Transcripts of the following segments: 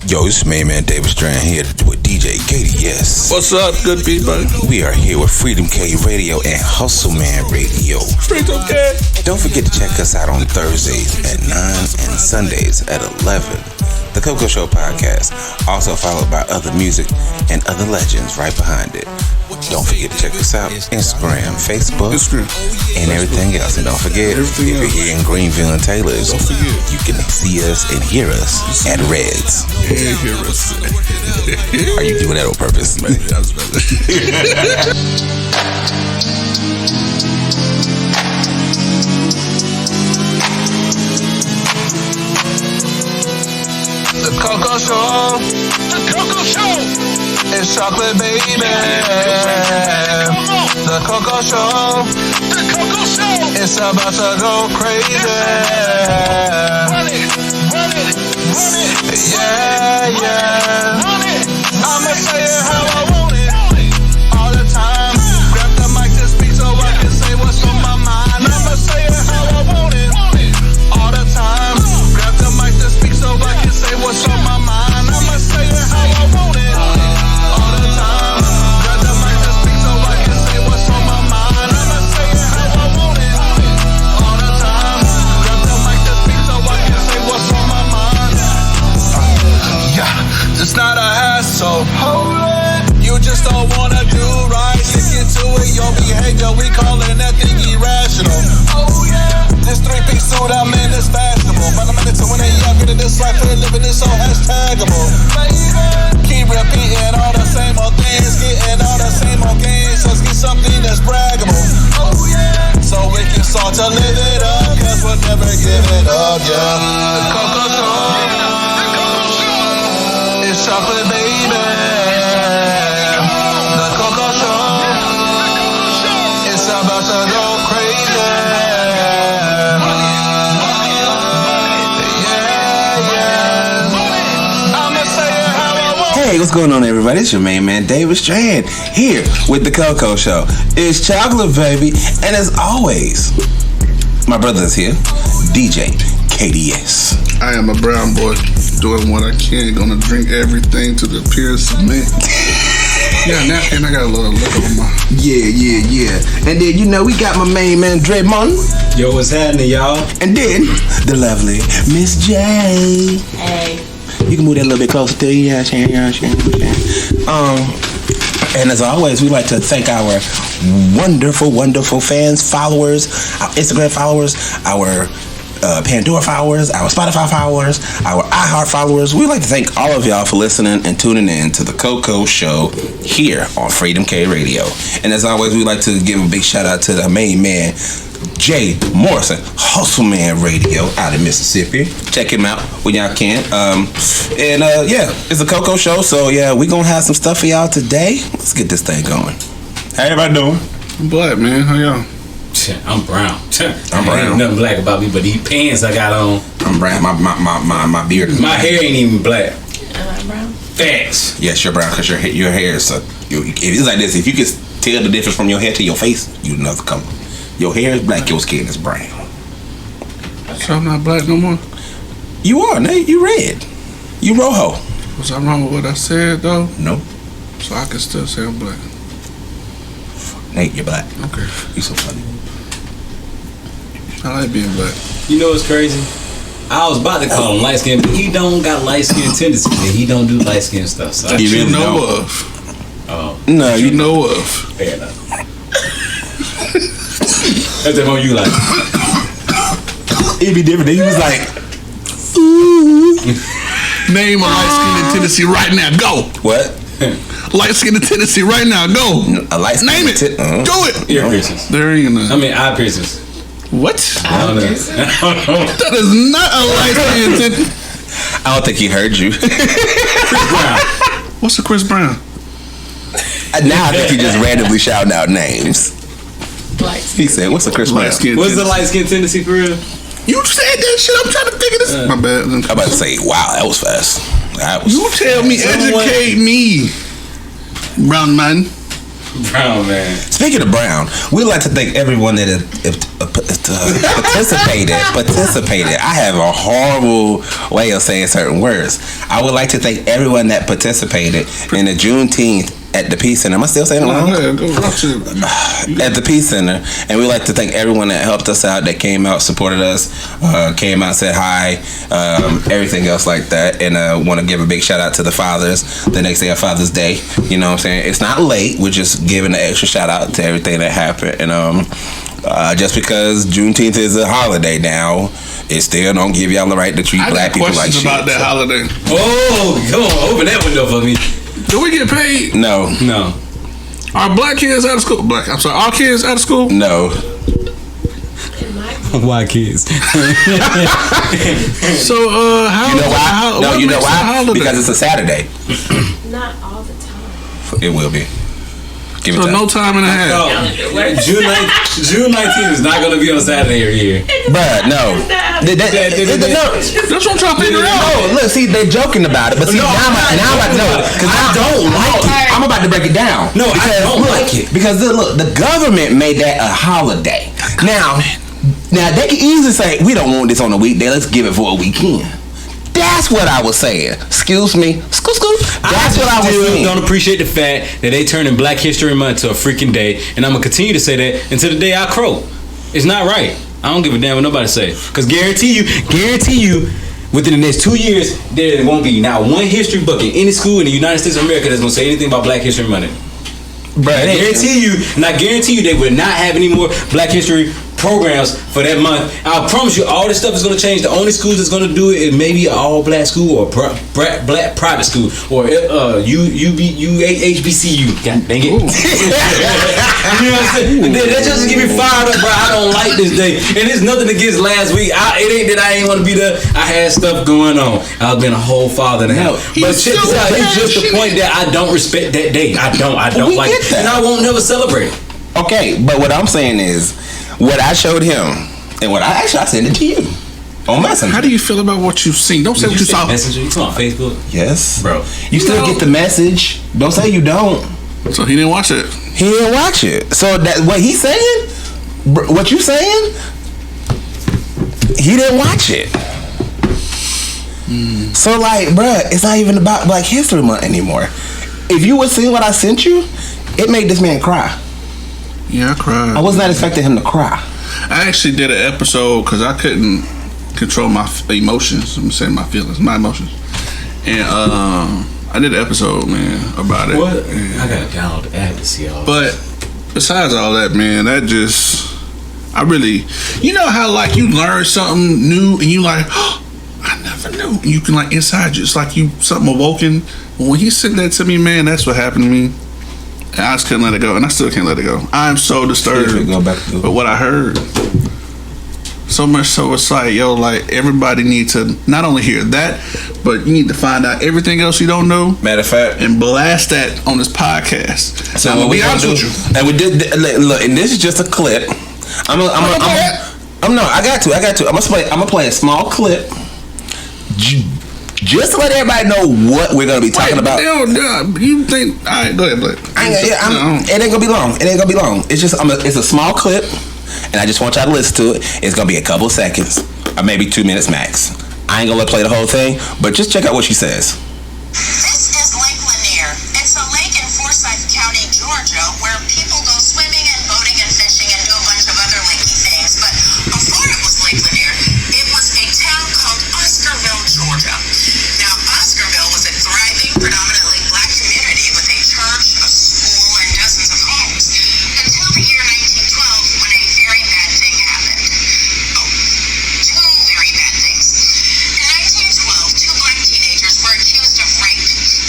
Yo, it's main man David Strand here with DJ KDS. What's up, good people? We are here with Freedom K Radio and Hustle Man Radio. Freedom K. Don't forget to check us out on Thursdays at 9 and Sundays at 11. The Coco Show podcast, also followed by other music and other legends right behind it. Don't forget to check us out Instagram, Facebook, and everything else. And don't forget, if you're here in Greenville and Taylor's, you can see us and hear us at Reds. Yeah, hear us. Are you doing that on purpose? Maybe that's better. The Coco Show. The Coco Show. It's chocolate, baby. The Coco Show. The Coco Show. It's about to go crazy. Run it. Run it. Run it. Yeah, yeah. Run it. I'ma say it how I want it. All the time. Grab the mic to speak so I can say what's on my mind. I'ma say it how I want it. All the time. Grab the mic to speak so I can say what's on my mind. I'ma say it how I want it. All the time. Grab the mic to speak so I can say what's on my mind. I'ma say it how I want it. All the time. Grab the mic to speak so I can say what's on my mind. Yeah, it's not a hassle. Hold it. You just don't wanna do right. Stick into it, your behavior. We calling that thing irrational. Oh yeah. This three-piece suit I'm in is fashionable. But I'm in it to win it, yeah, get in this life for the living, it's so hashtagable. Keep repeating all the same old things, getting all the same old games. Let's get something that's braggable. Oh yeah. So we can start to live it up, cause we'll never give it up, yeah. The Coco Show. It's chocolate, baby. The Coco Show. It's about to go crazy. Hey, what's going on, everybody? It's your main man, David Strand, here with the Coco Show. It's chocolate, baby. And as always, my brother is here, DJ KDS. I am a brown boy doing what I can. Gonna drink everything to the purest cement. Yeah, napkin. I got a little liquor on my. Yeah. And then, we got my main man, Draymond. Yo, what's happening, y'all? And then, the lovely Miss J. Hey. You can move that a little bit closer to you. And as always, we like to thank our wonderful fans, followers, our Instagram followers, our Pandora followers, our Spotify followers, our iHeart followers. We like to thank all of y'all for listening and tuning in to the Coco Show here on Freedom K Radio. And as always, we like to give a big shout out to the main man, Jay Morrison, Hustle Man Radio out of Mississippi. Check him out when y'all can. It's a Coco Show, so yeah, we gonna have some stuff for y'all today. Let's get this thing going. How everybody doing? I'm black, man. How y'all? I'm brown. I'm brown. Ain't nothing black about me, but these pants I got on. I'm brown. My beard is My hair ain't even black. Am I brown? Facts. Yes, you're brown because your hair is it's like this. If you can tell the difference from your hair to your face, you know the color. Your hair is black, your skin is brown. So I'm not black no more? You are, Nate. You red. You rojo. Was I wrong with what I said, though? No. So I can still say I'm black. Nate, you're black. Okay. You so funny. I like being black. You know what's crazy? I was about to call him light skin, but he don't got light skin tendencies. He don't do light skin stuff. So That He you really know don't. of. oh, No, You know of. fair enough. That's the one you like. it'd be different. He was like, Name a light skin in Tennessee right now. Go. what? Light skin in Tennessee right now. Go. A light skin. Name it. Do it. Ear piercings. There ain't none. I mean, eye piercings. What? I don't know. That is not a light skin in I don't think he heard you. Chris Brown. What's a Chris Brown? Now I think he just randomly shouting out names. He said, "What's a Chris Brown?" Light skin. What's the light skin tendency for real? You said that shit. I'm trying to think of this. My bad. I'm about to say, "Wow, that was fast." That was. You tell me, Someone- educate me, brown man. Brown, man. Speaking of Brown, we'd like to thank everyone that participated. I have a horrible way of saying certain words. I would like to thank everyone that participated in the Juneteenth at the Peace Center. Am I still saying it wrong? At the Peace Center. And we'd like to thank everyone that helped us out, that came out, supported us, came out, said hi, everything else like that. And want to give a big shout out to the fathers the next day of Father's Day. You know what I'm saying? It's not late. We're just giving an extra shout out to everything that happened. And just because Juneteenth is a holiday now, it still don't give y'all the right to treat black people like shit. About that holiday. Oh, come on, open that window for me. Do we get paid? No. Are black kids out of school? Our kids out of school? No. Why kids? So how? You know why? No, you know why? Because it's a Saturday. Not all the time. It will be. Give it So time. no time and a half. June 19th is not going to be on Saturday every year. Bruh, no. That's what I'm trying to figure out. Oh, look, see, they're joking about it, but see, now I know, because I don't like it. I'm about to break it down. No, I don't like it. Because look, the government made that a holiday. Now they can easily say, we don't want this on a weekday, let's give it for a weekend. That's what I was saying. Excuse me. That's what I was saying. Don't appreciate the fact that they turning Black History Month to a freaking day, and I'm gonna continue to say that until the day I croak. It's not right. I don't give a damn what nobody say. Cause guarantee you, within the next 2 years, there won't be not one history book in any school in the United States of America that's gonna say anything about Black History Month. Bruh, I guarantee you they will not have any more Black History programs for that month. I promise you, all this stuff is going to change. The only schools that's going to do it is maybe an all-black school or black private school or HBCU. God dang it. You know what I'm saying? That just get me fired up, bro. I don't like this day. And it's nothing against last week. It ain't that I ain't want to be there. I had stuff going on. I've been a whole father now. But check this out. It's just the point that I don't respect that day. I don't like it. And I won't never celebrate it. Okay, but what I'm saying is, what I showed him, and what I sent it to you on Messenger. How do you feel about what you've seen? Don't say what you saw. Messenger? You on Facebook? Yes, bro. You still get the message. Don't say you don't. So he didn't watch it. He didn't watch it. So that what he's saying, what you saying, he didn't watch it. So like, bruh, it's not even about Black History Month anymore. If you would see what I sent you, it made this man cry. Yeah, I cried. I was not expecting him to cry. I actually did an episode because I couldn't control my emotions. I'm saying my feelings, my emotions. And I did an episode, man, about it. What? I gotta download the app to see all. But besides all that, man, that just, I really, you know how like you learn something new and you like, oh, I never knew. And you can like inside you, it's like you something awoken. When he said that to me, man, that's what happened to me. And I just couldn't let it go, and I still can't let it go. I'm so disturbed with what I heard. So much so it's like, yo, like everybody needs to not only hear that, but you need to find out everything else you don't know. Matter of fact, and blast that on this podcast. So what we gonna do? And we did look, and this is just a clip. I got to. I'm gonna play a small clip. Just to let everybody know what we're gonna be talking about. You think? All right, go ahead, Blake. It ain't gonna be long. It's just it's a small clip, and I just want y'all to listen to it. It's gonna be a couple seconds, or maybe 2 minutes max. I ain't gonna play the whole thing, but just check out what she says. This is Lake Lanier. It's a lake in Forsyth County, Georgia, where people go swimming and boating and fishing and do a bunch of other lakey things. But before it was Lake Lanier, it was a town called Oscarville, Georgia. Now, Oscarville was a thriving, predominantly black community with a church, a school, and dozens of homes. Until the year 1912, when a very bad thing happened. Oh, two very bad things. In 1912, two black teenagers were accused of rape.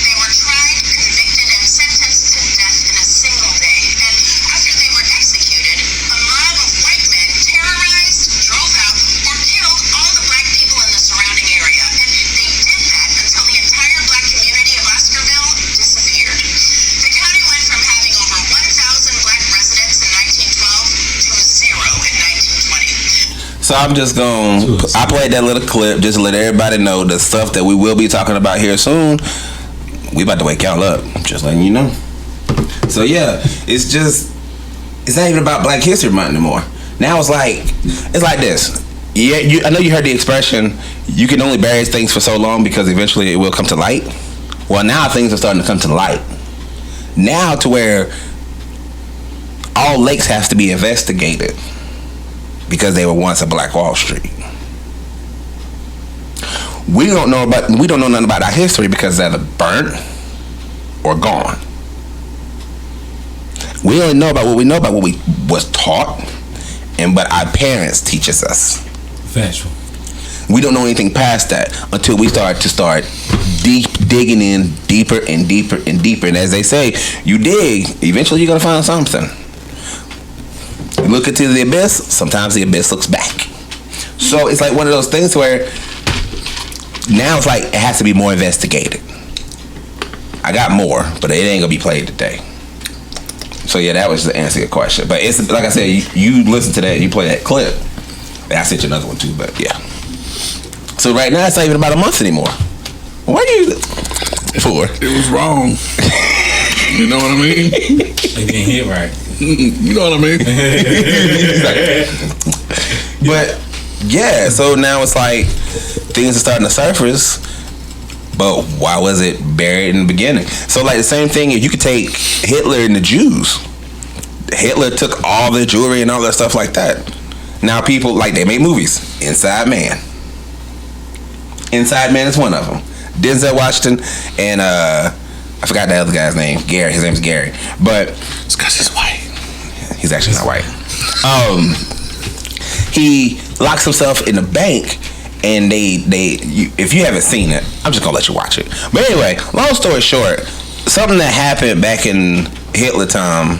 They were tried, convicted, and sentenced to death in a single day. And after they were executed, a mob of white men terrorized, drove out, or killed all the black people in the surrounding area. And they did that until the entire black community of Oscarville disappeared. The county went from having over 1,000 black residents in 1912 to zero in 1920. So I'm just I played that little clip just to let everybody know the stuff that we will be talking about here soon. We about to wake y'all up. Just letting you know. So yeah, it's not even about Black History Month anymore. Now it's like this. Yeah, I know you heard the expression, you can only bury things for so long because eventually it will come to light. Well, now things are starting to come to light. Now to where all lakes have to be investigated because they were once a Black Wall Street. We don't know nothing about our history because they're either burnt or gone. We only know about what we know about what we was taught and what our parents teaches us. Factual. We don't know anything past that until we start digging in deeper and deeper and deeper. And as they say, you dig, eventually you're gonna find something. You look into the abyss, sometimes the abyss looks back. So it's like one of those things where now it's like it has to be more investigated. I got more, but it ain't gonna be played today. So yeah, that was the answer to your question. But it's like I said, you listen to that, you play that clip. And I sent you another one too, but yeah. So right now it's not even about a month anymore. What are you for? It was wrong. You know what I mean? They didn't hit right. You know what I mean? But yeah, so now it's like things are starting to surface. But why was it buried in the beginning? So like the same thing, if you could take Hitler and the Jews. Hitler took all the jewelry and all that stuff like that. Now people, like, they made movies. Inside Man. Inside Man is one of them. Denzel Washington and I forgot the other guy's name. Gary. His name's Gary. But It's because he's white. he's actually not white. He locks himself in the bank, and if you haven't seen it, I'm just gonna let you watch it. But anyway, long story short, something that happened back in Hitler time,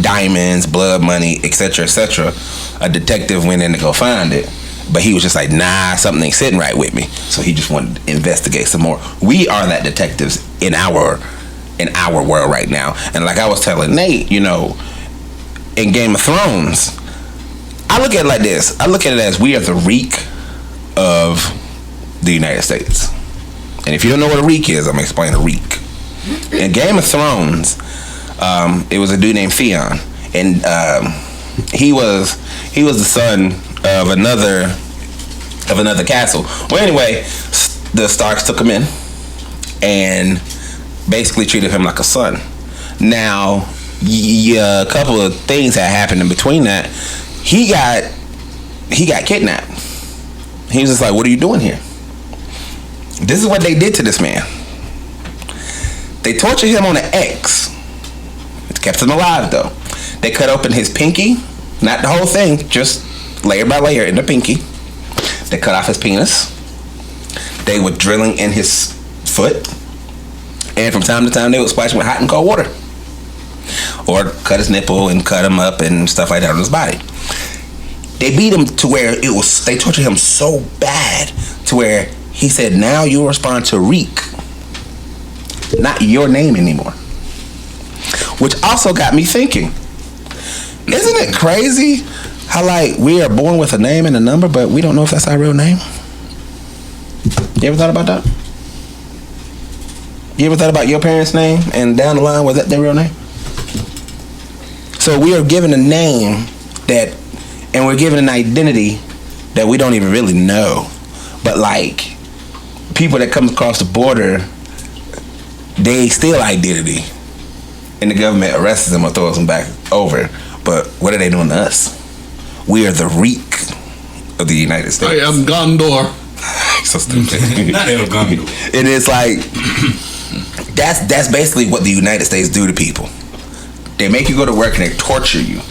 diamonds, blood money, etc., etc. A detective went in to go find it, but he was just like, nah, something ain't sitting right with me. So he just wanted to investigate some more. We are that detectives in our world right now. And like I was telling Nate, you know, in Game of Thrones, I look at it like this. I look at it as we are the reek of the United States. And if you don't know what a reek is, I'm gonna explain a reek. In Game of Thrones, it was a dude named Theon, and he was the son of another castle. Well, anyway, the Starks took him in and basically treated him like a son. Now, a couple of things had happened in between that. He got kidnapped. He was just like, "What are you doing here?" This is what they did to this man. They tortured him on an X. It kept him alive though. They cut open his pinky, not the whole thing, just layer by layer in the pinky. They cut off his penis. They were drilling in his foot. And from time to time they would splash him with hot and cold water. Or cut his nipple and cut him up and stuff like that on his body. They beat him to where they tortured him so bad to where he said, now you'll respond to Reek. Not your name anymore. Which also got me thinking, isn't it crazy how like we are born with a name and a number, but we don't know if that's our real name? You ever thought about that? You ever thought about your parents' name and down the line, was that their real name? So we are given a name and we're given an identity that we don't even really know. But like, people that come across the border, they steal identity. And the government arrests them or throws them back over. But what are they doing to us? We are the reek of the United States. I am Gondor. So stupid. Not El Gondor. And it's like, that's basically what the United States do to people. They make you go to work and they torture you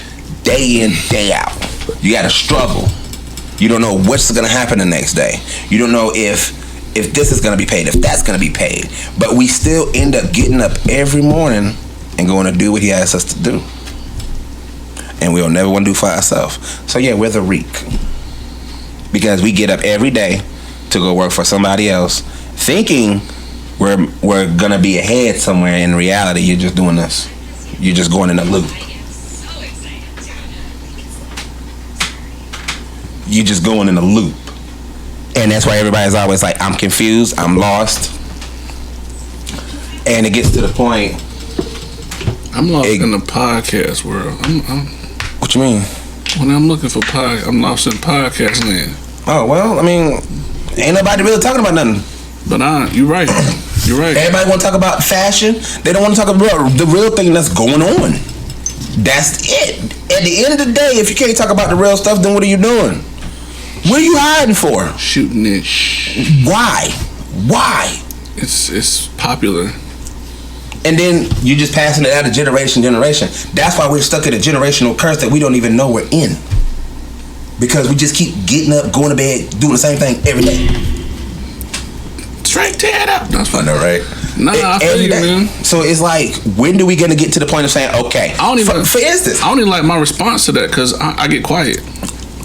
day in, day out. You gotta struggle. You don't know what's gonna happen the next day. You don't know if this is gonna be paid, if that's gonna be paid. But we still end up getting up every morning and going to do what he asks us to do. And we'll never want to do for ourselves. So yeah, we're the reek. Because we get up every day to go work for somebody else, thinking we're gonna be ahead somewhere. In reality, you're just doing this. You're just going in a loop. You're just going in a loop. And that's why everybody's always like, I'm confused, I'm lost. And it gets to the point. I'm lost in the podcast world. What you mean? When I'm looking for I'm lost in podcast land. Oh well, I mean, ain't nobody really talking about nothing. But you're right. You're right. Everybody want to talk about fashion. They don't want to talk about the real thing that's going on. That's it. At the end of the day, if you can't talk about the real stuff, then what are you doing? What are you hiding for? Shooting it. Why? Why? It's popular. And then you just passing it out of generation to generation. That's why we're stuck in a generational curse that we don't even know we're in. Because we just keep getting up, going to bed, doing the same thing every day. Straight tear it up. That's what I know, right? Nah, I feel you, man. So it's like, when do we gonna get to the point of saying, okay? I don't even, for instance, I don't even like my response to that because I get quiet.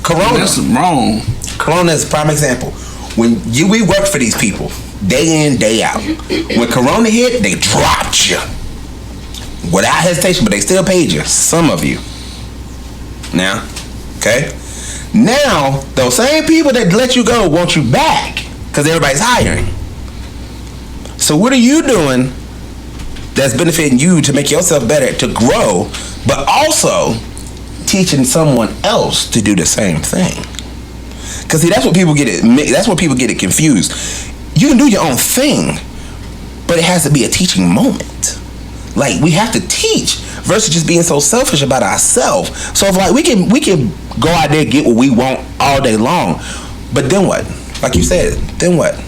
Corona. That's wrong. Corona is a prime example. When we work for these people, day in, day out. When Corona hit, they dropped you. Without hesitation, but they still paid you. Some of you. Now, okay? Now, those same people that let you go want you back because everybody's hiring. So what are you doing that's benefiting you to make yourself better, to grow, but also teaching someone else to do the same thing? Because see, that's what people get it. That's what people get it confused. You can do your own thing, but it has to be a teaching moment. Like, we have to teach versus just being so selfish about ourselves. So if like we can go out there and get what we want all day long, but then what? Like you said, then what?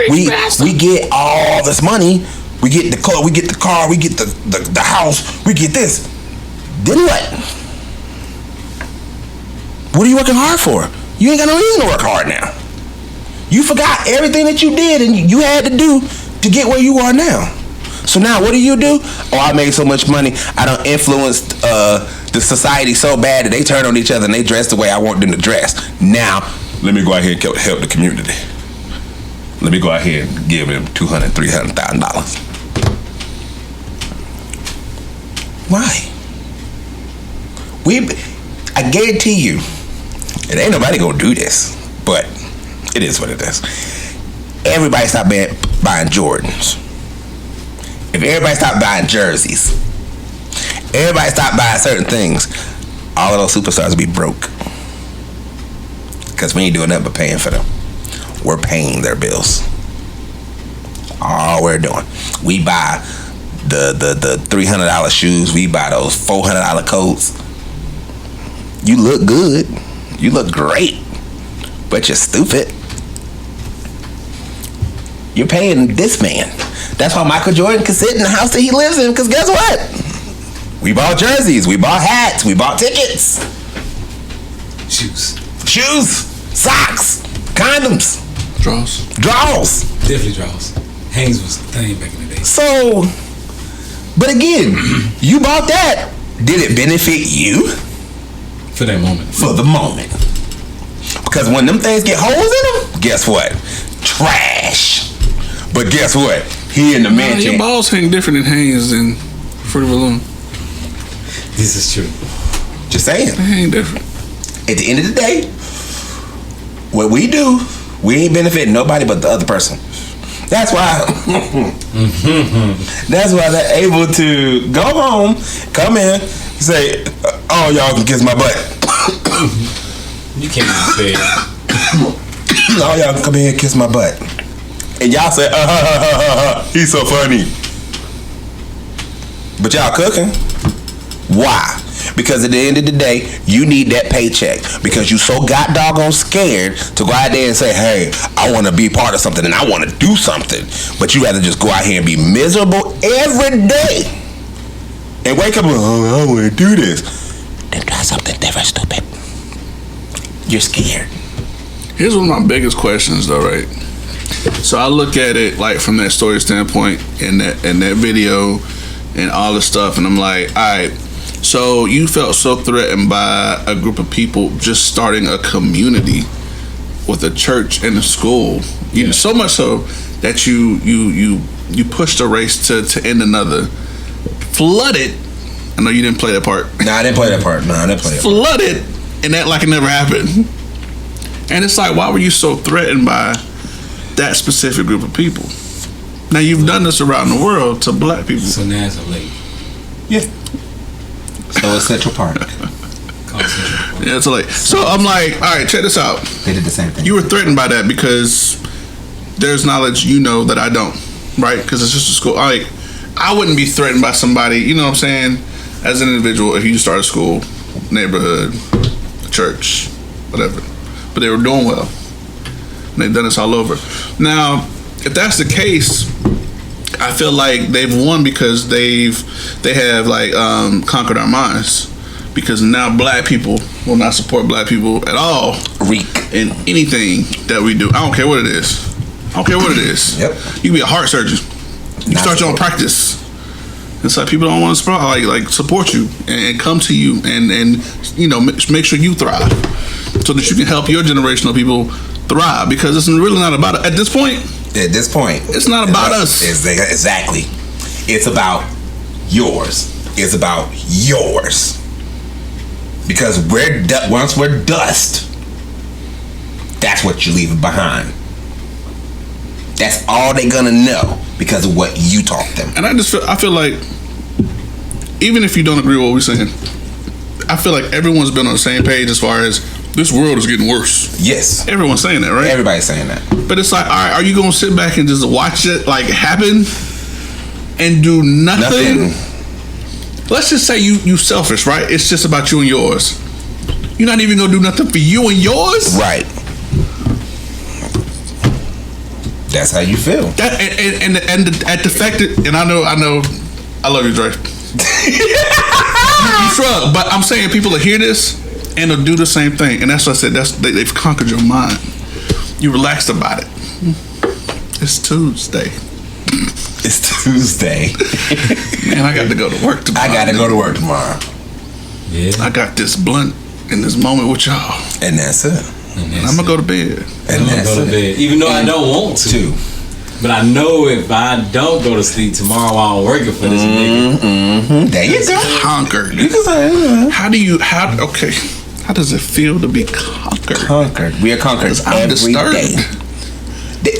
We get all this money. We get the car. We get the house. We get this. Then what? What are you working hard for? You ain't got no reason to work hard now. You forgot everything that you did and you had to do to get where you are now. So now what do? Oh, I made so much money. I done influenced the society so bad that they turn on each other and they dress the way I want them to dress. Now, let me go out here and help the community. Let me go out here and give them $200,000, $300,000. Why? I guarantee you, it ain't nobody gonna do this, but it is what it is. Everybody stop buying Jordans. If everybody stopped buying jerseys, everybody stopped buying certain things, all of those superstars would be broke. Because we ain't doing nothing but paying for them. We're paying their bills. All we're doing. We buy the $300 shoes. We buy those $400 coats. You look good. You look great. But you're stupid. You're paying this man. That's why Michael Jordan can sit in the house that he lives in, because guess what? We bought jerseys, we bought hats, we bought tickets. Shoes, socks, condoms. Draws. Definitely draws. Hangs was the thing back in the day. So, but again, you bought that. Did it benefit you? For that moment. For the moment. Because when them things get holes in them, guess what? Trash. But guess what? He in the mansion. Your balls hang different in Hanes than Fruit of the Loom. This is true. Just saying. They hang different. At the end of the day, what we do, we ain't benefiting nobody but the other person. That's why. That's why they're able to go home, come in, say, "Oh, y'all can kiss my butt." You can't even say it. "Oh, y'all can come in and kiss my butt," and y'all say, "He's so funny." But y'all cooking. Why? Because at the end of the day, you need that paycheck. Because you so got doggone scared to go out there and say, "Hey, I want to be part of something and I want to do something." But you rather just go out here and be miserable every day and wake up and, "Oh, I want to do this." Then try something different, stupid. You're scared. Here's one of my biggest questions, though, right? So I look at it like from that story standpoint and that video and all the stuff, and I'm like, all right. So you felt so threatened by a group of people just starting a community with a church and a school. You know, so much so that you pushed a race to end another. Flooded. I know you didn't play that part. Nah, I didn't play that part. Flooded and act like it never happened. And it's like, why were you so threatened by that specific group of people? Now you've done this around the world to black people. So now it's a lake. Yeah. So it's Central Park. Yeah, it's like so. I'm like, all right, check this out. They did the same thing. You were threatened by that because there's knowledge you know that I don't, right? Because it's just a school. Like, I wouldn't be threatened by somebody. You know what I'm saying? As an individual, if you start a school, neighborhood, church, whatever, but they were doing well. And they've done this all over. Now, if that's the case, I feel like they've won because they have like conquered our minds. Because now black people will not support black people at all. Reek. In anything that we do. I don't care what it is. I don't care what it is. Yep. You can be a heart surgeon. You start your own practice. It's like people don't want to support you and come to you and you know make sure you thrive so that you can help your generation of people thrive, because it's really not about it. At this point, it's not about us. Exactly. It's about yours. It's about yours. Because once we're dust, that's what you're leaving behind. That's all they're gonna know because of what you taught them. And I feel like even if you don't agree with what we're saying, I feel like everyone's been on the same page as far as this world is getting worse. Yes. Everyone's saying that, right? Everybody's saying that. But it's like, all right, are you gonna sit back and just watch it like happen and do nothing? Let's just say you selfish, right? It's just about you and yours. You're not even gonna do nothing for you and yours, right? That's how you feel. That and at the fact that, and I know, I love you, Dre. you shrug, but I'm saying people will hear this and they'll do the same thing, and that's what I said. They've conquered your mind. You relaxed about it. It's Tuesday. It's Tuesday. Man, I got to go to work tomorrow. I got to go to work tomorrow. Yeah. I got this blunt in this moment with y'all. And that's it. And I'm going to go to bed. And I'm going to go to bed. Even though I don't want to. But I know if I don't go to sleep tomorrow while I'm working for this nigga. Mm-hmm. There you go. Conquered. How does it feel to be conquered? We are conquered every day.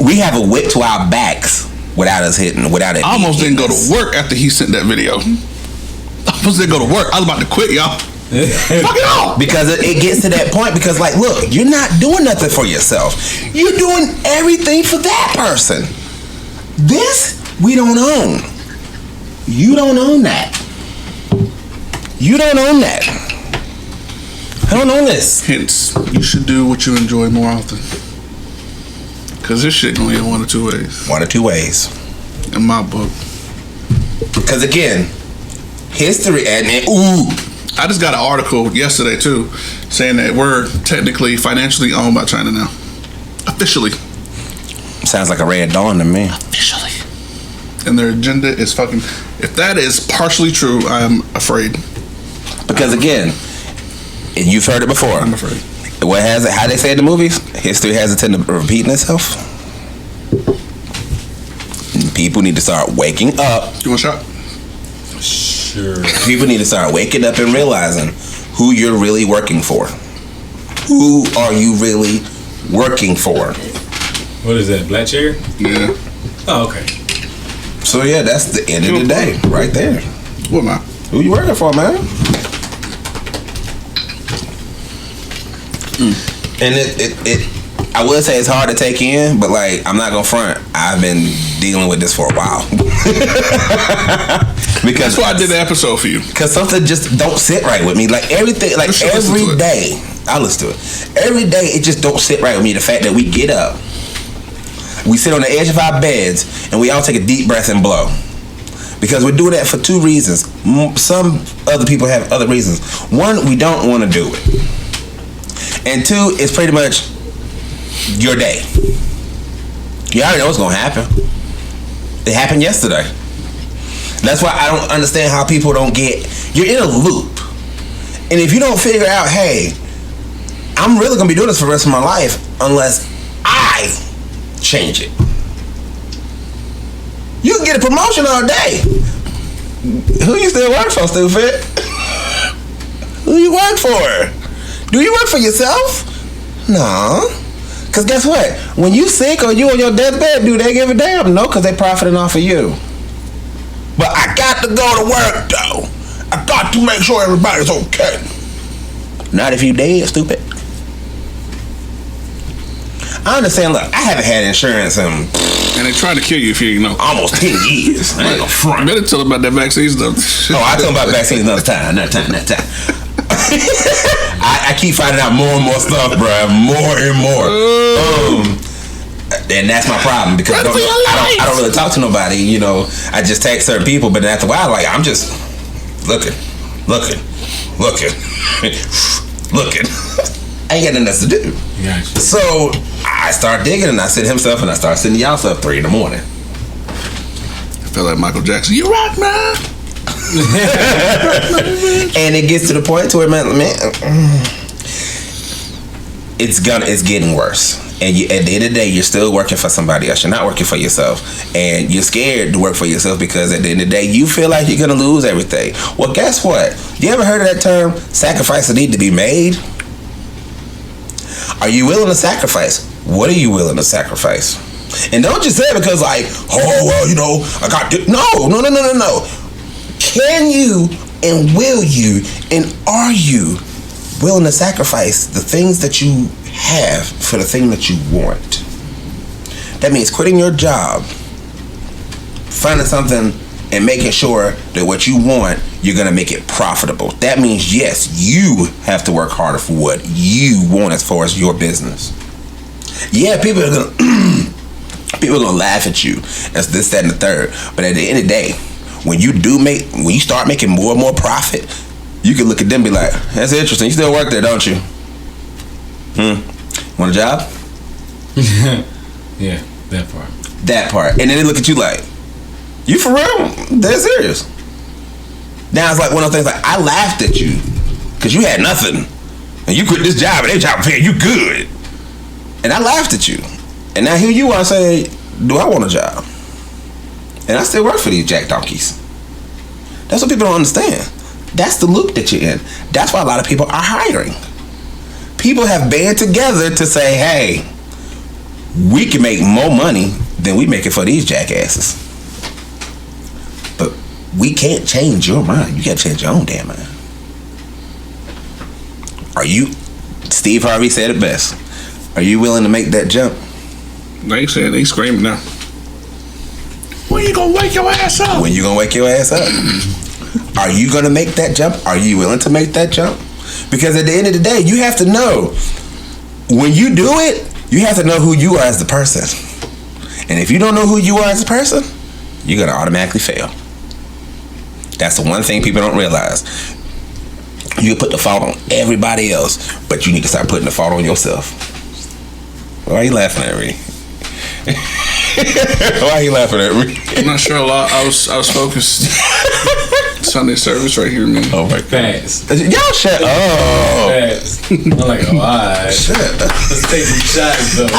We have a whip to our backs without us hitting, without it. I almost didn't go to work after he sent that video. I almost didn't go to work. I was about to quit, y'all. Fuck it all. Because it gets to that point. Because like, look, you're not doing nothing for yourself. You're doing everything for that person. This we don't own. You don't own that. You don't own that. I don't own this. Hence, you should do what you enjoy more often. Cause this shit only in one or two ways. One or two ways. In my book. Because again, history and I just got an article yesterday too, saying that we're technically financially owned by China now. Officially. Sounds like a red dawn to me. Officially. And their agenda is fucking. If that is partially true, I am afraid. Because again, and you've heard it before. I'm afraid. What has it? How they say in the movies? History has a tendency of repeating itself. People need to start waking up. You want a shot? Sure. People need to start waking up and realizing who you're really working for. Who are you really working for? What is that? Black chair? Yeah. Oh, okay. So yeah, that's the end of the day, right there. What am I? Who you working for, man? And it I would say it's hard to take in, but like I'm not gonna front. I've been dealing with this for a while. Because that's why I did the episode for you. Because something just don't sit right with me. Like everything, like every day, I listen to it. Every day, it just don't sit right with me. The fact that we get up, we sit on the edge of our beds, and we all take a deep breath and blow. Because we do that for two reasons. Some other people have other reasons. One, we don't want to do it. And two, it's pretty much your day. You already know what's going to happen. It happened yesterday. That's why I don't understand how people don't get... You're in a loop. And if you don't figure out, hey, I'm really going to be doing this for the rest of my life unless I change it. You can get a promotion all day. Who you still work for, stupid? Who you work for? Do you work for yourself? No. Cause guess what? When you sick or you on your deathbed, do they give a damn? No, cause they profiting off of you. But I got to go to work though. I got to make sure everybody's okay. Not if you dead, stupid. I understand. Look, I haven't had insurance in And they try to kill you if you know. almost 10 years. I ain't gonna front. You better tell them about that vaccine stuff. Oh, I tell them about vaccines another time. I keep finding out more and more stuff, bro. More and more. And that's my problem because I don't really talk to nobody. You know, I just text certain people, but then after a while, like I'm just looking. I ain't got nothing else to do. Gotcha. So I start digging, and I send him stuff, and I start sending y'all stuff 3 a.m. I feel like Michael Jackson. You rock, man. And it gets to the point to where man, it's getting worse. And at the end of the day, you're still working for somebody else. You're not working for yourself, and you're scared to work for yourself because at the end of the day, you feel like you're gonna lose everything. Well, guess what? You ever heard of that term? Sacrifices need to be made. Are you willing to sacrifice? What are you willing to sacrifice? And don't just say it because like, oh well, you know, I got this. No. Can you and will you and are you willing to sacrifice the things that you have for the thing that you want? That means quitting your job, finding something and making sure that what you want, you're gonna make it profitable. That means yes, you have to work harder for what you want as far as your business. Yeah, people are gonna laugh at you. That's this, that, and the third. But at the end of the day, when you start making more and more profit, you can look at them and be like, that's interesting. You still work there, don't you? Want a job? Yeah, that part. That part. And then they look at you like, you for real? They're serious. Now it's like one of those things like, I laughed at you because you had nothing. And you quit this job and their job paying you good. And I laughed at you. And now here you are saying, do I want a job? And I still work for these jack donkeys. That's what people don't understand. That's the loop that you're in. That's why a lot of people are hiring. People have band together to say, hey, we can make more money than we make it for these jackasses. But we can't change your mind. You can't change your own damn mind. Steve Harvey said it best. Are you willing to make that jump? They saying they screaming now. When you gonna wake your ass up? When you gonna wake your ass up? Are you gonna make that jump? Are you willing to make that jump? Because at the end of the day, you have to know, when you do it, you have to know who you are as the person. And if you don't know who you are as a person, you're gonna automatically fail. That's the one thing people don't realize. You put the fault on everybody else, but you need to start putting the fault on yourself. Why are you laughing at me? Why are you laughing at me? I'm not sure a lot. I was focused. Sunday service right here, man. Oh my God. Fast. Y'all shut up. Fast. I'm like, oh, alright. Shut up. Let's take some shots though.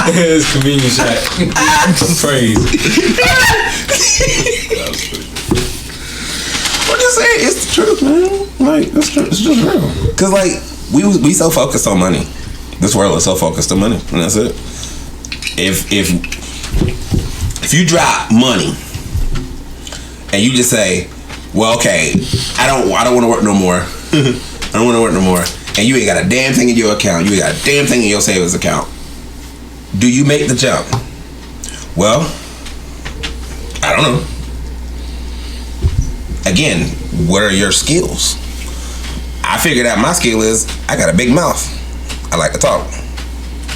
It's a convenient shot. Praise. What you say? It's the truth, man. Like, it's just real. Cause like we so focused on money. This world is so focused on money, and that's it. If you drop money and you just say, well, okay, I don't want to work no more. I don't want to work no more. And you ain't got a damn thing in your account. You ain't got a damn thing in your savings account. Do you make the jump? Well, I don't know. Again, what are your skills? I figured out my skill is I got a big mouth. I like to talk.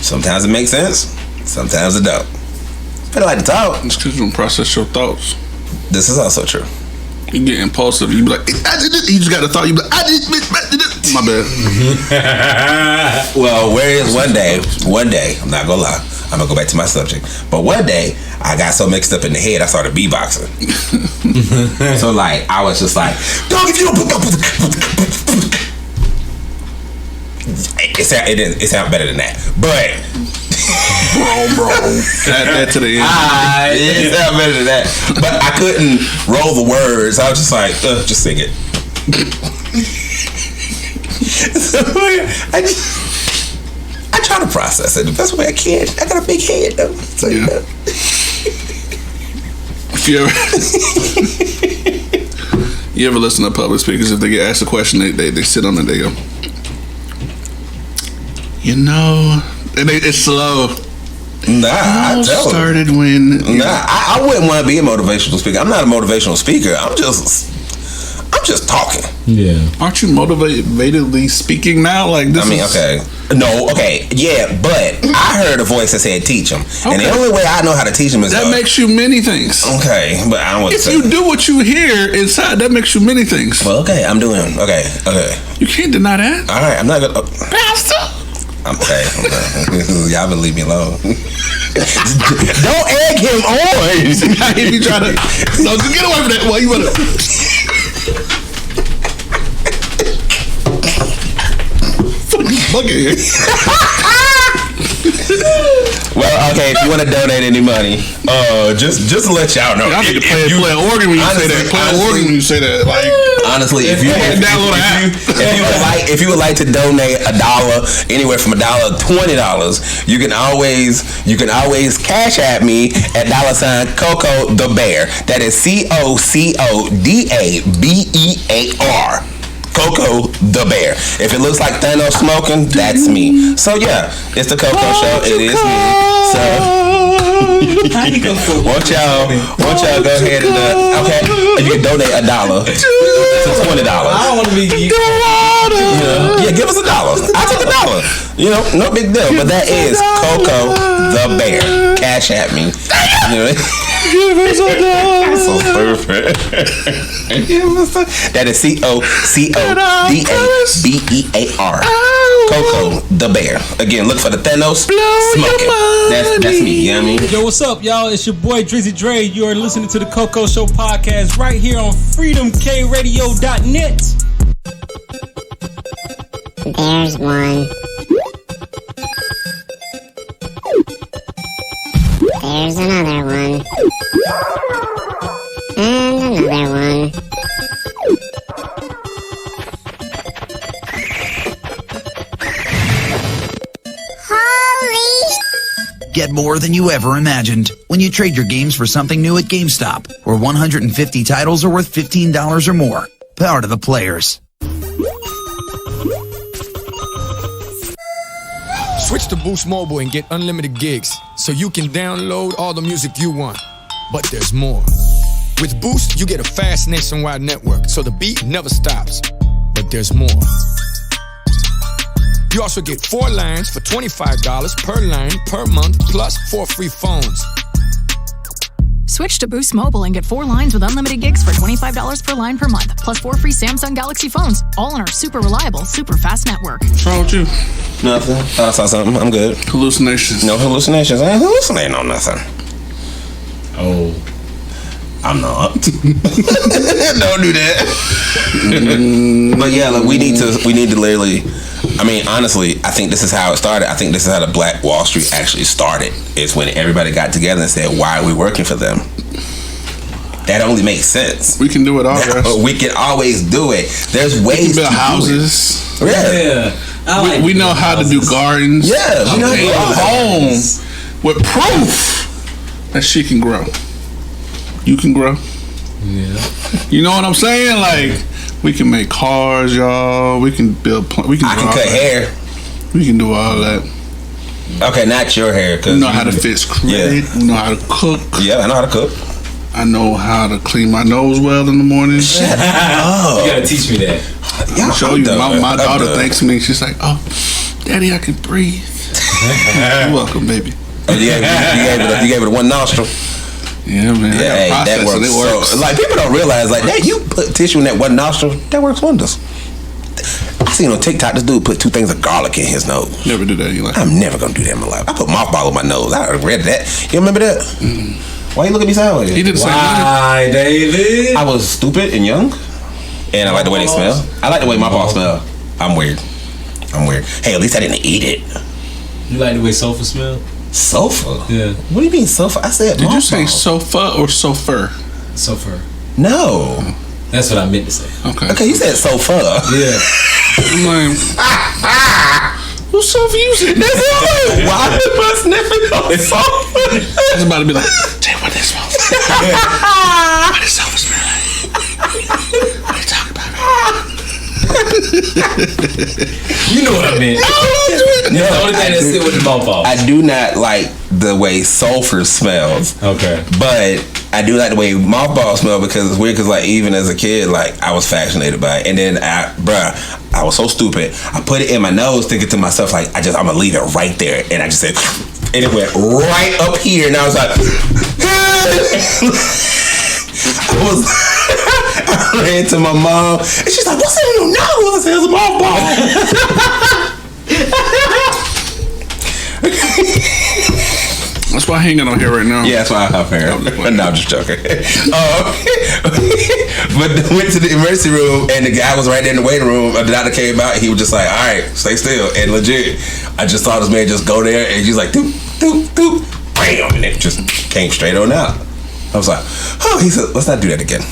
Sometimes it makes sense. Sometimes it don't. But I like to talk. It's because you don't process your thoughts. This is also true. You get impulsive. You be like, I did this. You just got a thought. You be like, I just did this. My bad. Well, whereas one day, I'm not gonna lie, I'm gonna go back to my subject. But one day, I got so mixed up in the head, I started beatboxing. So like, I was just like, dog, if you don't put it sound better than that, but bro. Add that to the end. it sound better than that. But I couldn't roll the words. I was just like, just sing it. So try to process it the best way I can. I got a big head though. So Yeah. you know. If you ever listen to public speakers, if they get asked a question, they sit on it, they go, you know, and it's slow. Nah, I tell them. Started when Nah, I wouldn't want to be a motivational speaker. I'm not a motivational speaker. I'm just talking. Yeah. Aren't you motivatedly speaking now? Like this I mean, okay. No, okay. Yeah, but I heard a voice that said teach them. And the Okay. only way I know how to teach them is That makes you many things. okay, but I don't want to If say you do what you hear inside, that makes you many things. well, okay, I'm doing okay. You can't deny that. All right, I'm not gonna Pastor. I'm okay. Y'all better leave me alone. Don't egg him on. He be trying to. No, just get away from that. Well, you wanna. Fucking Well, okay, if you want to donate any money, just to let y'all know. I need to play an organ when you say that. Play an organ when you say that. Like, honestly, if you would like to donate $1, anywhere from $1 to $20, you can always cash at me at $ Coco the Bear. That is COCODABEAR. Coco the Bear. If it looks like Thanos smoking, that's me. So yeah, it's the Coco Show. It is me. So won't y'all go ahead and okay? If you can donate $1 to $20. I don't want to be. Yeah, give us $1. I took $1. You know, no big deal. But that is Coco the Bear. Cash at me. You know? So stupid. That is COCODABEAR. Coco the Bear. Again, look for the Thanos smoking. That's me. You know what I mean? Yo, what's up, y'all? It's your boy Drizzy Dre. You are listening to the Coco Show podcast right here on freedomkradio.net. There's one. There's another one. And another one. Holy Get more than you ever imagined when you trade your games for something new at GameStop, where 150 titles are worth $15 or more. Power to the players. Switch to Boost Mobile and get unlimited gigs so you can download all the music you want. But there's more. With Boost, you get a fast nationwide network so the beat never stops. But there's more. You also get 4 lines for $25 per line per month, plus 4 free phones. Switch to Boost Mobile and get 4 lines with unlimited gigs for $25 per line per month, plus 4 free Samsung Galaxy phones, all on our super reliable, super fast network. what's wrong with you? Nothing. Thought I saw something. I'm good. Hallucinations. No hallucinations. I ain't hallucinating on nothing. Oh. I'm not. Don't do that. But yeah, like we need to literally. I mean, honestly, I think this is how it started. I think this is how the Black Wall Street actually started. It's when everybody got together and said, "Why are we working for them?" That only makes sense. We can do it all, guys. We can always do it. There's ways We can build to houses. Do it. Yeah. We know how to do gardens. Yeah, we know how to do a all that. home with proof that she can grow. You can grow. Yeah. You know what I'm saying? Like, we can make cars, y'all. We can build. We can. I do can all cut that. hair. We can do all that. Okay, not your hair, cause We know how to fix credit. We know how to cook. Yeah, I know how to cook. I know how to clean my nose well in the morning. Shut up. You gotta teach me that. I'll show you. My daughter thanks me. She's like, "Oh, Daddy, I can breathe." You're welcome, baby. Oh, you gave it one nostril. Yeah, man. Yeah, hey, that works. It works. So, like, people don't realize, like, that you put tissue in that one nostril, that works wonders. I seen on TikTok this dude put 2 things of garlic in his nose. Never do that. You like? I'm never gonna do that in my life. I put mothball in my nose. I read that. You remember that? Why you look at me sideways? He didn't say Why, David? I was stupid and young, and I like the way they smell. I like the way my balls smell. I'm weird. Hey, at least I didn't eat it. You like the way sofa smell? Sofa? Yeah. What do you mean sofa? I said Did you say mothballs. sofa or sofer? Sofa. No. That's what I meant to say. Okay. Okay, you said sofa. Yeah. I'm like, Who's sofa you sitting? Why am I sniffing on the sofa? It's about to be like, Jay, what this smells like? What this sofa smell like? What are you talking about? You know what I meant. That's the only thing that sit with the mothballs. I do not like the way sulfur smells. Okay. But I do like the way mothballs smell because it's weird because like even as a kid, like I was fascinated by it. And then I was so stupid. I put it in my nose thinking to myself like I'm gonna leave it right there. And I just said, and it went right up here. And I was like, I ran to my mom and she's like, what's in your nose? I said, it's a mothball. That's why I ain't got no hair right now. Yeah, that's why I have hair. No, I'm just joking. But went to the emergency room and the guy was right there in the waiting room. The doctor came out and he was just like, all right, stay still. And legit, I just saw this man just go there and he's like, doop, doop, doop, bam. And it just came straight on out. I was like, oh, he said, let's not do that again.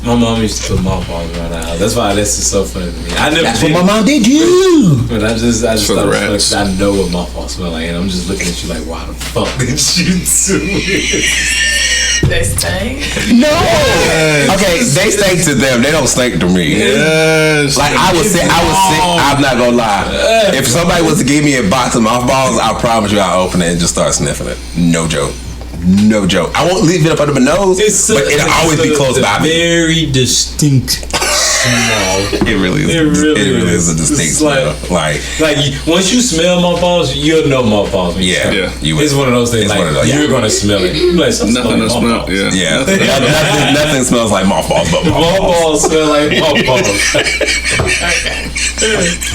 My mom used to put mothballs around the house. That's why this is so funny to me. That's what my mom did to you. But I just thought it was funny. I know what mothballs smell like, and I'm just looking at you like, why the fuck did you do it? They stink? No. Okay, they stink to them. They don't stink to me. Yes. Like I was sick. I'm not gonna lie. If somebody was to give me a box of mothballs, I promise you I'll open it and just start sniffing it. No joke. No joke. I won't leave it up under my nose, but it'll always be close by me. Very distinct smell. It really is. It really is a distinct smell. Like once you smell mothballs, you'll know mothballs. Yeah. It's one of those things. Like you're gonna smell it. You're like nothing to smell. Yeah. Nothing smells like mothballs, but mothballs smell like mothballs.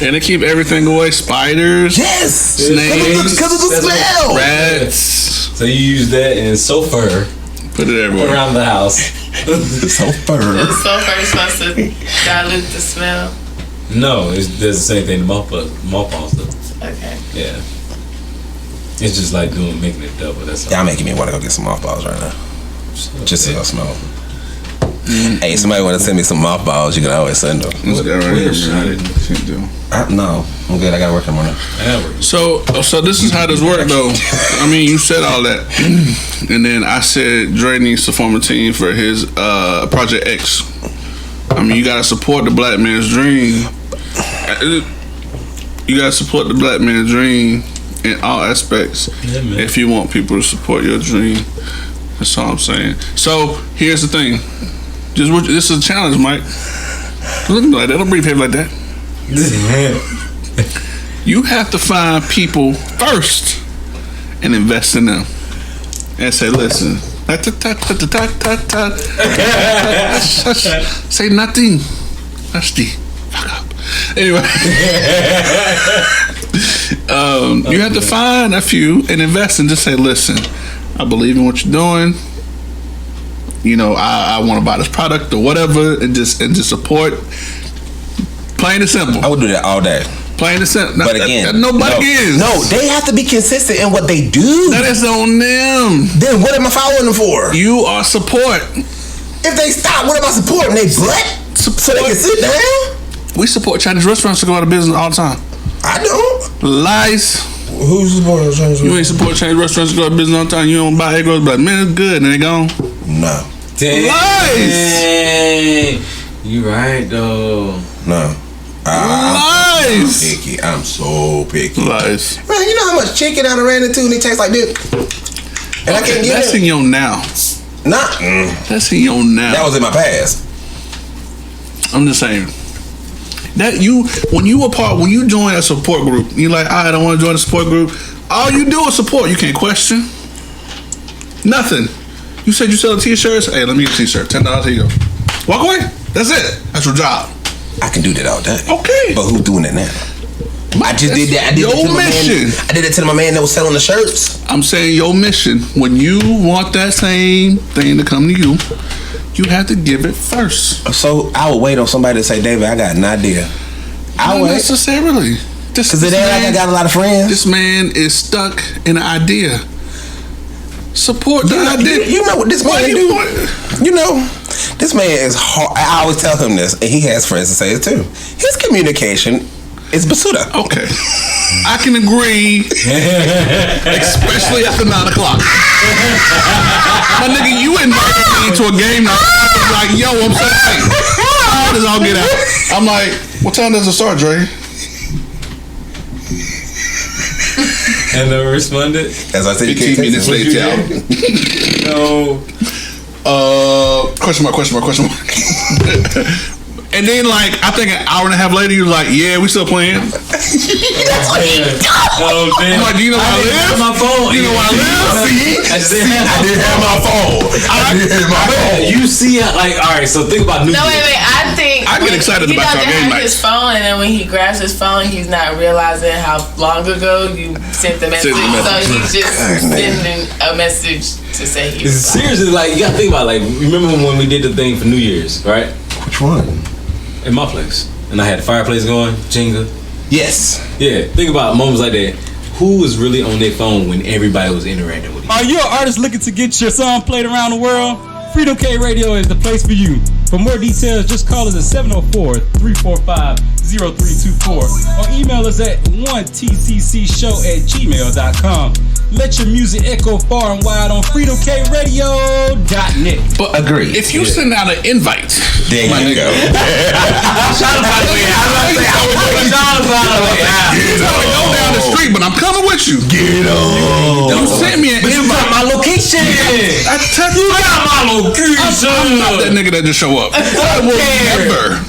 And they keep everything away. Spiders. Yes. Snakes. Because of the smell. Rats. So you use that and sulfur. Put it everywhere around the house. Sulfur. The sulfur is supposed to dilute the smell. No, it does the same thing the mothballs do. Okay. Yeah. It's just like making it double. That's all. Y'all making me want to go get some mothballs right now. Just so I smell. Hey, somebody want to send me some mothballs, you can always send them. This guy right here, man. Can't do. No, I'm good. I got to work in the morning. So this is how this worked, though. I mean, you said all that, and then I said Dre needs to form a team for his Project X. I mean, you gotta support the black man's dream. You gotta support the black man's dream in all aspects. Yeah, man. If you want people to support your dream, that's all I'm saying. So here's the thing. This is a challenge, Mike. Don't look at me like that. Don't breathe heavy like that. You have to find people first and invest in them and say, listen, say nothing. Fuck up. Anyway, you have to find a few and invest and just say, listen, I believe in what you're doing. You know, I want to buy this product or whatever, and just support. Plain and simple. I would do that all day. Plain and simple. But again, nobody is. No, they have to be consistent in what they do. That is on them. Then what am I following them for? You are support. If they stop, what am I supporting? They butt? So they can sit down? We support Chinese restaurants to go out of business all the time. I don't. Lies. Who's supporting Chinese restaurants? You ain't support Chinese restaurants to go out of business all the time. You don't buy egg rolls, but man, it's good, and they gone. No. Dang. Lies. You right though. No. Lies. I'm picky. I'm so picky. Lies. Man, you know how much chicken I done ran into and it tastes like this? And I can't get That's it. in your now. That's in your now. That was in my past. I'm just saying. That when you join a support group, you're like, I don't want to join a support group. All you do is support. You can't question. Nothing. You said you sell t-shirts. Hey, let me get a t-shirt. $10. Here you go. Walk away. That's it. That's your job. I can do that all day. Okay. But who's doing it now? I just did that. I did it to my man that was selling the shirts. I'm saying your mission. When you want that same thing to come to you, you have to give it first. So I would wait on somebody to say, David, I got an idea. Not necessarily. Because it ain't like I got a lot of friends. This man is stuck in an idea. Support the idea. You know what this man do? You know, this man is hard. I always tell him this, and he has friends to say it too. His communication It's Basuda. Okay. I can agree, especially after 9 o'clock. My nigga, you invited me to a game night. I was like, yo, I'm so late. How does all get out? I'm like, what time does it start, Dre? And never responded. As I said, 15 minutes late, y'all. No. Question mark. And then, like, I think an hour and a half later, you was like, yeah, we still playing. That's what he does. Oh, damn. I'm like, do you know where I live? My phone. You know where I live? I didn't have my phone. You see, like, all right. So think about New No, Year's. wait. I think I get excited about y'all game his nights. phone, and then when he grabs his phone, he's not realizing how long ago you sent the message. So he's just sending a message to say he was Seriously, like, you gotta think about, like, remember when we did the thing for New Year's, right? Which one? In my place, and I had the fireplace going, Jenga. Yes. Yeah, think about moments like that. Who was really on their phone when everybody was interacting with you? Are you an artist looking to get your song played around the world? Freedom K Radio is the place for you. For more details, just call us at 704-345-0324 or email us at 1tccshow@gmail.com. Let your music echo far and wide on freedomkradio.net. But agree. If you send out an invite, there you go. I'm trying to find a way out. Go down the street, but I'm coming with you. Get on. You sent me an But you got invite. my location. I tell You got my location. I'm not that nigga that just show up. I will never.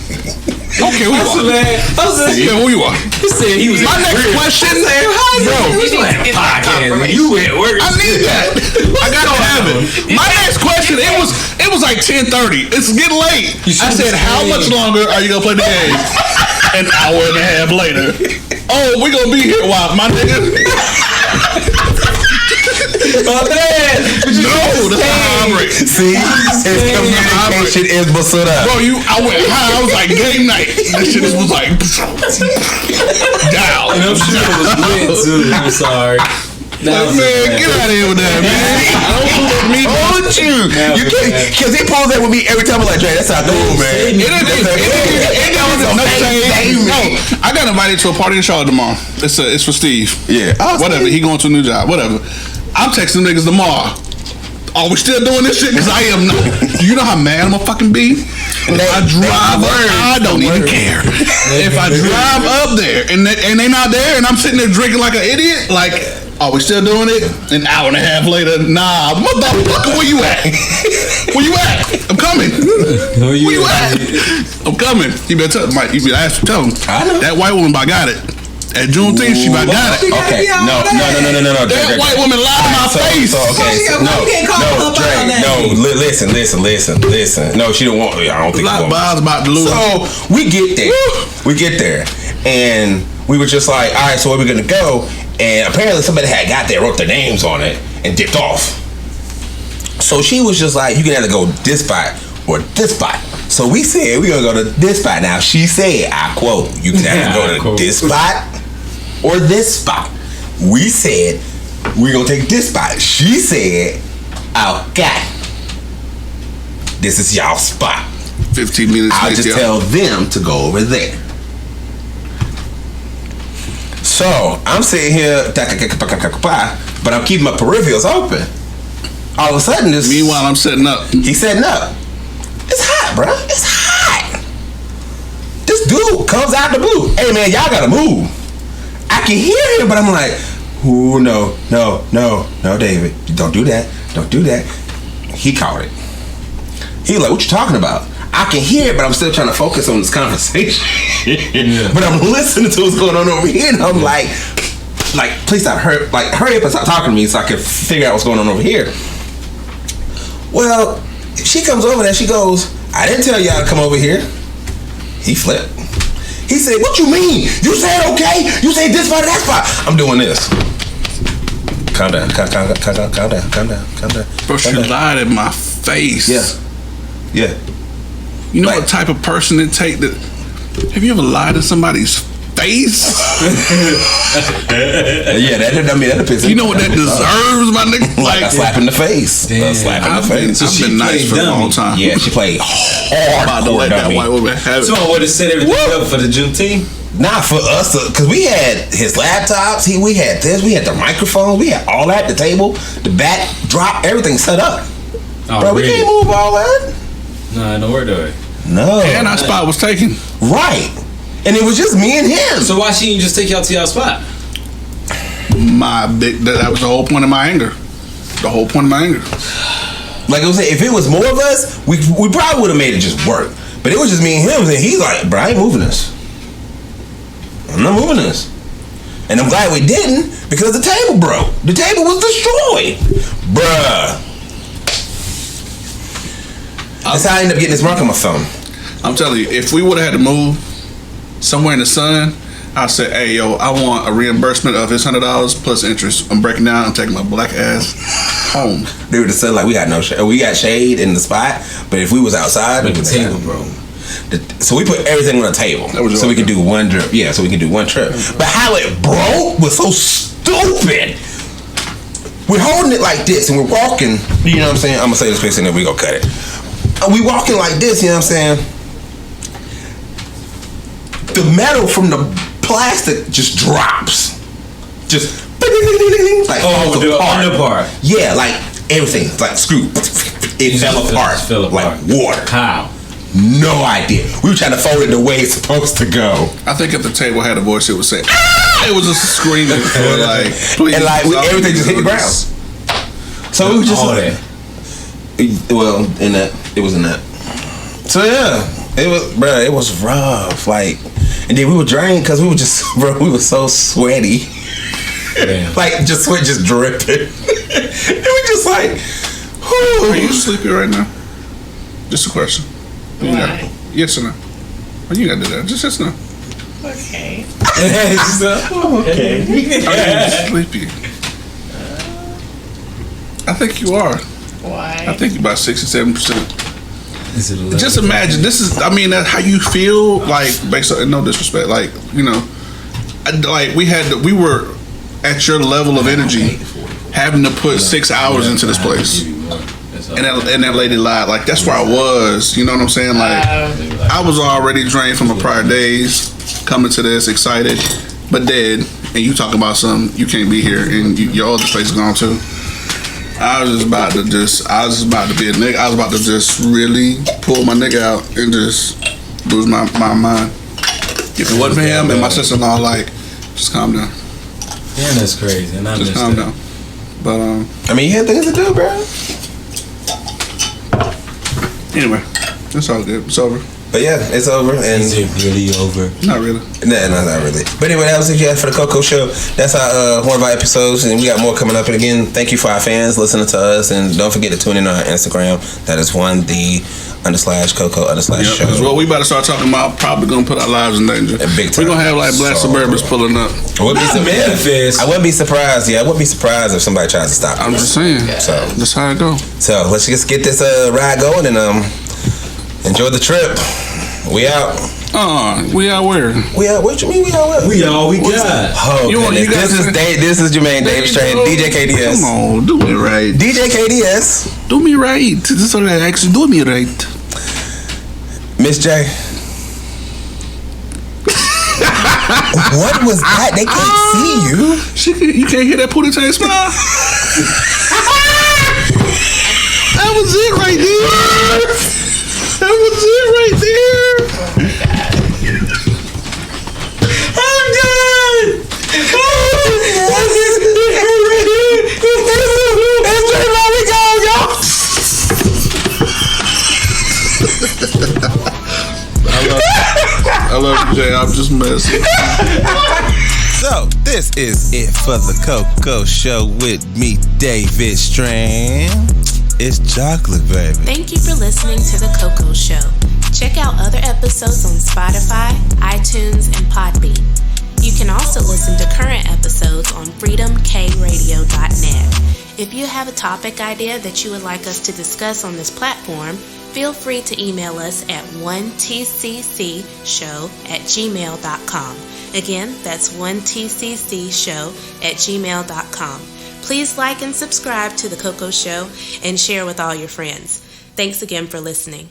Okay, who you are? Yeah, who you are? He said he was. My next question, Bro, you at work. I need that. I gotta have it. My next question, it was like 10:30. It's getting late. I said, how much longer are you gonna play the game? An hour and a half later. Oh, we gonna be here a while, my nigga. My bad. No, that's not how I operate. See, his communication is Basuda. Bro, I went high. I was like game night. That shit was like down. And I'm sure it was lit too. I'm sorry. Like, man, get out of here with that, man. Don't pull up me. Hold you. You can't, because he pulls that with me every time. I'm like, Dre, that's not cool, man. No, I got invited to a party in Charlotte tomorrow. It's for Steve. Yeah. Whatever. He going to a new job. Whatever. I'm texting niggas tomorrow. Are we still doing this shit? Because I am not. Do you know how mad I'm gonna fucking be? If I drive up, I don't even care. If I drive up there and they not there and I'm sitting there drinking like an idiot, like, are we still doing it? An hour and a half later, nah, motherfucker, where you at? Where you at? I'm coming. Where you at? I'm coming. You better tell Mike. You better tell him. I know. That white woman about got it. At Juneteenth, she about got it. Okay, no. That white woman lied in my face. Listen. No, she don't want. I don't think. I was about to lose. So we get there, and we were just like, all right, so where we gonna go? And apparently somebody had got there, wrote their names on it, and dipped off. So she was just like, you can either go this spot or this spot. So we said we're gonna go to this spot. Now she said, I quote, you can either go to this spot or this spot. We said we're gonna take this spot. She said, okay, this is y'all spot. 15 minutes I'll later, just tell them to go over there. So I'm sitting here, but I'm keeping my peripherals open. All of a sudden, this. Meanwhile, I'm setting up. He's setting up. It's hot, bro. It's hot. This dude comes out the blue. Hey, man, y'all gotta move. I can hear him, but I'm like, ooh, no, David, don't do that. He caught it. He like, what you talking about? I can hear it, but I'm still trying to focus on this conversation. But I'm listening to what's going on over here, and I'm like, please stop, hurry up and stop talking to me so I can figure out what's going on over here. Well, she comes over there, she goes, I didn't tell y'all to come over here. He flipped. He said, what you mean? You said okay? You said this spot, that spot. I'm doing this. Calm down. Bro, she lied in my face. Yeah. You know what type of person it take that? Have you ever lied to somebody's face? That'll piss. You know what that deserves, my nigga? Like a slap in the face. Damn. A slap in the face. I've been nice for a long time. Yeah, she played hard. About to let that white woman have it. So I would have set everything up for the Juneteenth. Not for us, because we had his laptops, we had this, we had the microphone, we had all that, the table, the backdrop, everything set up. Oh, bro, really? we can't move all that. No, nowhere do it. No. And our spot was taken. Right. And it was just me and him. So why she didn't just take y'all to y'all spot? That was the whole point of my anger. The whole point of my anger. Like I was saying, if it was more of us, we probably would have made it just work. But it was just me and him, and he's like, bro, I ain't moving this. I'm not moving this. And I'm glad we didn't, because the table broke. The table was destroyed. Bruh. That's how I ended up getting this mark on my phone. I'm telling you, if we would have had to move somewhere in the sun, I said, hey, yo, I want a reimbursement of his $100 plus interest. I'm breaking down. I'm taking my black ass home. Dude, the sun, like, we got no shade. We got shade in the spot, but if we was outside, the table broke. So we put everything on the table so we could do one trip. Yeah, so we could do one trip. But how it broke was so stupid. We're holding it like this and we're walking. You know what I'm saying? I'm gonna say this quick and then we gonna cut it. We walking like this. You know what I'm saying? The metal from the plastic just drops. Just like the under part. Yeah, like everything like screw. It fell apart like water. How? No idea. We were trying to fold it the way it's supposed to go. I think if the table had a voice, it would say, ah! It was just screaming for like, please. And like everything just hit the ground. So we were just like, well, in that, it was in that. So yeah, it was, bro, it was rough. Like, and then we were drained because we were just, bro, we were so sweaty. Damn. Like, just sweat just dripping. And we just like, whew. Are you sleepy right now? Just a question. Why? Yes or no? Oh, you gotta do that. Just yes or no. Okay. Okay. Are you sleepy? I think you are. Why? I think you're about 67%. Just imagine, this is, I mean, that's how you feel, like, based on, no disrespect, like, you know, like, we were at your level of energy having to put 6 hours into this place. And that lady lied. Like, that's where I was. You know what I'm saying? Like, I was already drained from the prior days, coming to this, excited, but dead. And you talking about something, you can't be here, and your other place is gone too. I was just about to be a nigga. I was about to just really pull my nigga out and just lose my mind. If it wasn't for him and my sister-in-law, like, just calm down. Yeah, that's crazy. And I just calm down. But I mean, you had things to do, bro. Anyway, it's all good. It's over. But yeah, it's over. And is it really over? Not really. No, not really. But anyway, that was it you had for the Coco Show. That's our one of our episodes, and we got more coming up. And again, thank you for our fans listening to us, and don't forget to tune in on our Instagram. That is _Coco_show. Because what we about to start talking about probably gonna put our lives in danger. We're gonna have like black Suburbans pulling up. I wouldn't be surprised. Yeah, I wouldn't be surprised if somebody tries to stop. I'm just saying. So that's how it go. So let's just get this ride going and enjoy the trip. We out. We out where? We out. What you mean we out where? We all we got. Oh, this is Jermaine Dave Strain, DJ KDS. Come on, do me right. DJ KDS. Do me right. This is what I actually do me right. Miss J. What was that? They can't see you. You can't hear that ponytail smile? That was it right there. That was it right there. I'm done. That's straight how we go, y'all. I love you, Jay. I'm just messing. So, this is it for the Coco Show with me, David Strand. It's chocolate, baby. Thank you for listening to The Coco Show. Check out other episodes on Spotify, iTunes, and Podbean. You can also listen to current episodes on freedomkradio.net. If you have a topic idea that you would like us to discuss on this platform, feel free to email us at 1tccshow@gmail.com. Again, that's 1tccshow@gmail.com. Please like and subscribe to The Coco Show and share with all your friends. Thanks again for listening.